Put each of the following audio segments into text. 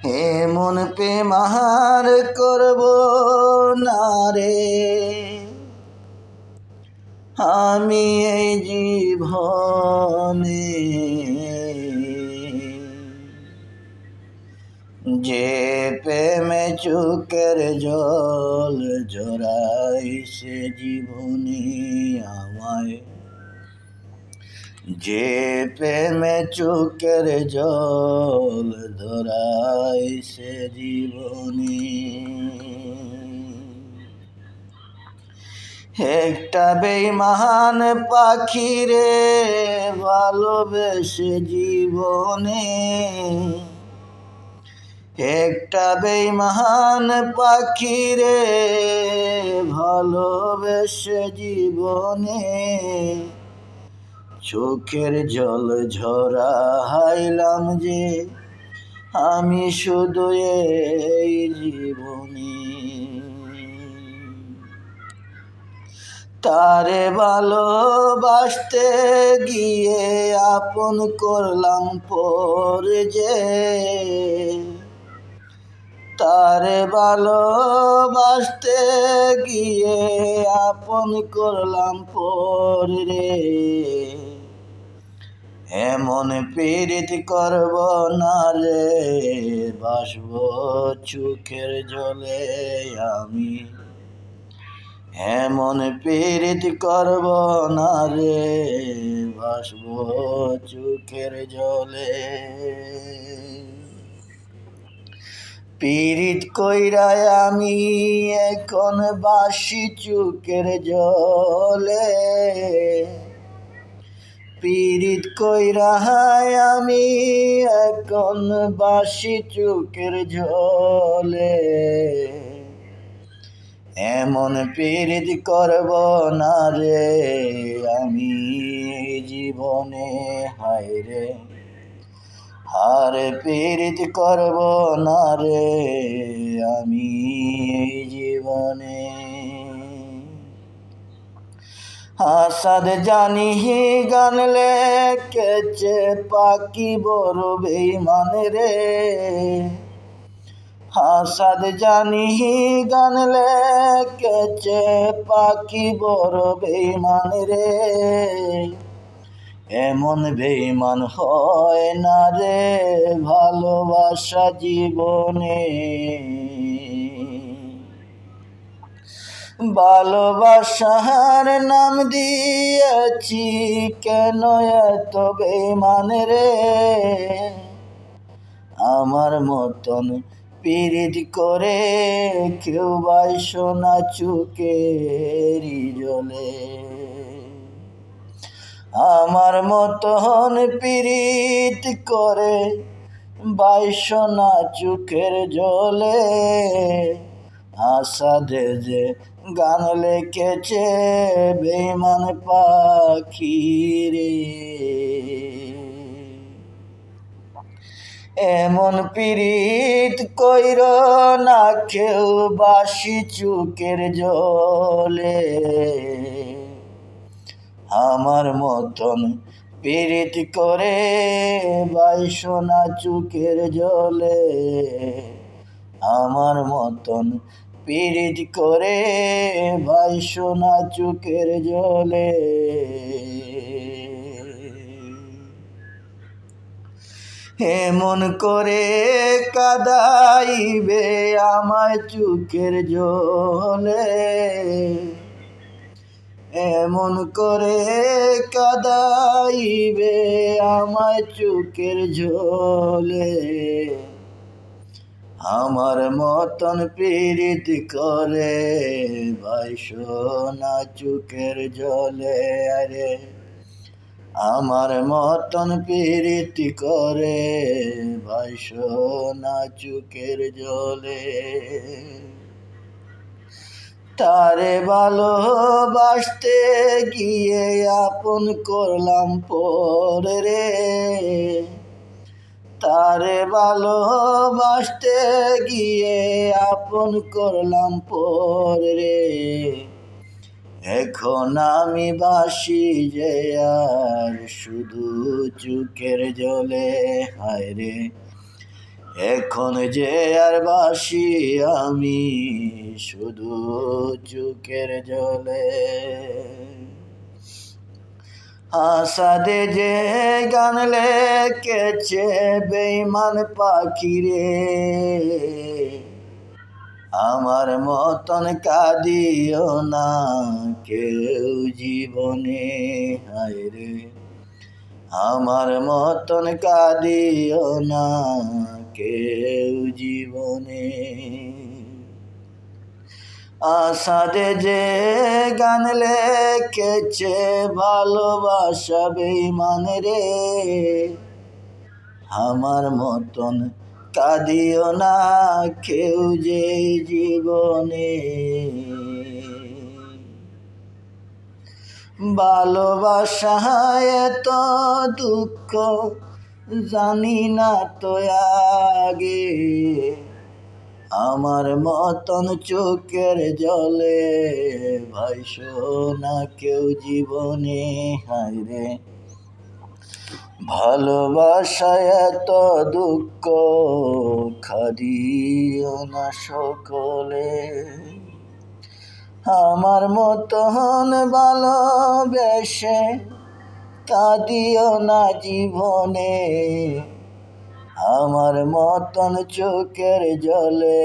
এমন প্রেমার করব না রে আমি এই জীবনে, যে প্রেমে চোখের জল ঝরাই সে জীবনে আমায়, যে প্রেমে চোখের জল ধরাই সে জীবনে। একটা বেঈমান পাখি রে ভালোবেসে জীবনে, একটা বেঈমান পাখি রে ভালোবেসে জীবনে, চোখের জল ঝরাইলাম যে আমি শুধু এই জীবনে। তারে ভালোবাসতে গিয়ে আপন করলাম পর যে, তারে ভালোবাসতে গিয়ে আপন করলাম পর রে, এমন পীড়িত করব না রে বাসব চোখের জলে আমি, এমন পীড়িত করব না রে বাসব চোখের জলে। পীড়িত কইরা আমি এখন বাসি চোখের জলে, পীড়িত কইরা আমি এখন বাসি চোখের জলে, এমন পীড়িত করব না রে আমি জীবনে। হায় রে আর পীড়িত করব না রে আমি জীবনে। আসাদ জানি গান লেখেছে পাখি বড় বেঈমান রে, আসাদ জানি গান লেখেছে পাখি বড় বেঈমান রে, এমন বেঈমান হয় না রে ভালোবাসা জীবনে। ভালোবাসার নাম দিয়েছি কেন এত বেঈমান রে, আমার মতন পীড়িত করে কেউ বাইসো না চোখের জলে, আমার মতন পীড়িত করে বাইসো না চোখের জলে। আসাদে যে গান লিখেছে বেঈমান পাখি রে, এমন পীড়িত কইর না কেউ বাসি চোখের জলে, আমার মতন পীড়িত করে বাইসো না চোখের জলে, আমার মতন পীড়িত করে বাইসো না চোখের জলে। এমন করে কাঁদাইবে আমায় চোখের জলে, এমন করে কাঁদাইবে আমায় চোখের জলে, আমার মতন পীড়িত করে বাইসো না চোখের জলে। আরে আমার মতন পীড়িত করে বাইসো না চোখের জলে, তারে ভালোবাসতে গিয়ে আপন করলাম পর রে, তারে ভালোবাসতে গিয়ে আপন করলাম পর রে, এখন আমি বাসি যে আর শুধু চোখের জলে। হায় রে এখন যে আর বাসি আমি শুধু চোখের জলে। আসাদে যে গান লেখেছে বেঈমান পাখিরে, আমার মতন কাঁদিও না কেউ জীবনে। হায় রে, আমার মতন কাঁদিও না কেউ জীবনে। আসাদে যে গান লেখেছে ভালোবাসা বেঈমান রে, আমার মতন কাঁদিও না কেউ যে জীবনে। ভালোবাসায় এত দুঃখ জানি না তো আগে, আমার মতন চোখের জলে ভাইসো না কেউ জীবনে। হায় রে, ভালোবাসায় এত দুঃখ খাদিও না সকলে। আমার মতন ভালোবেসে কাঁদিও না জীবনে, আমার মতন চোখের জলে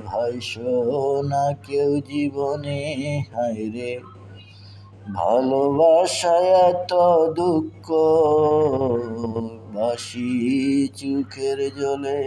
ভাইসো না কেউ জীবনে। হায় রে, ভালোবাসায় এত দুঃখ বাসি চোখের জলে।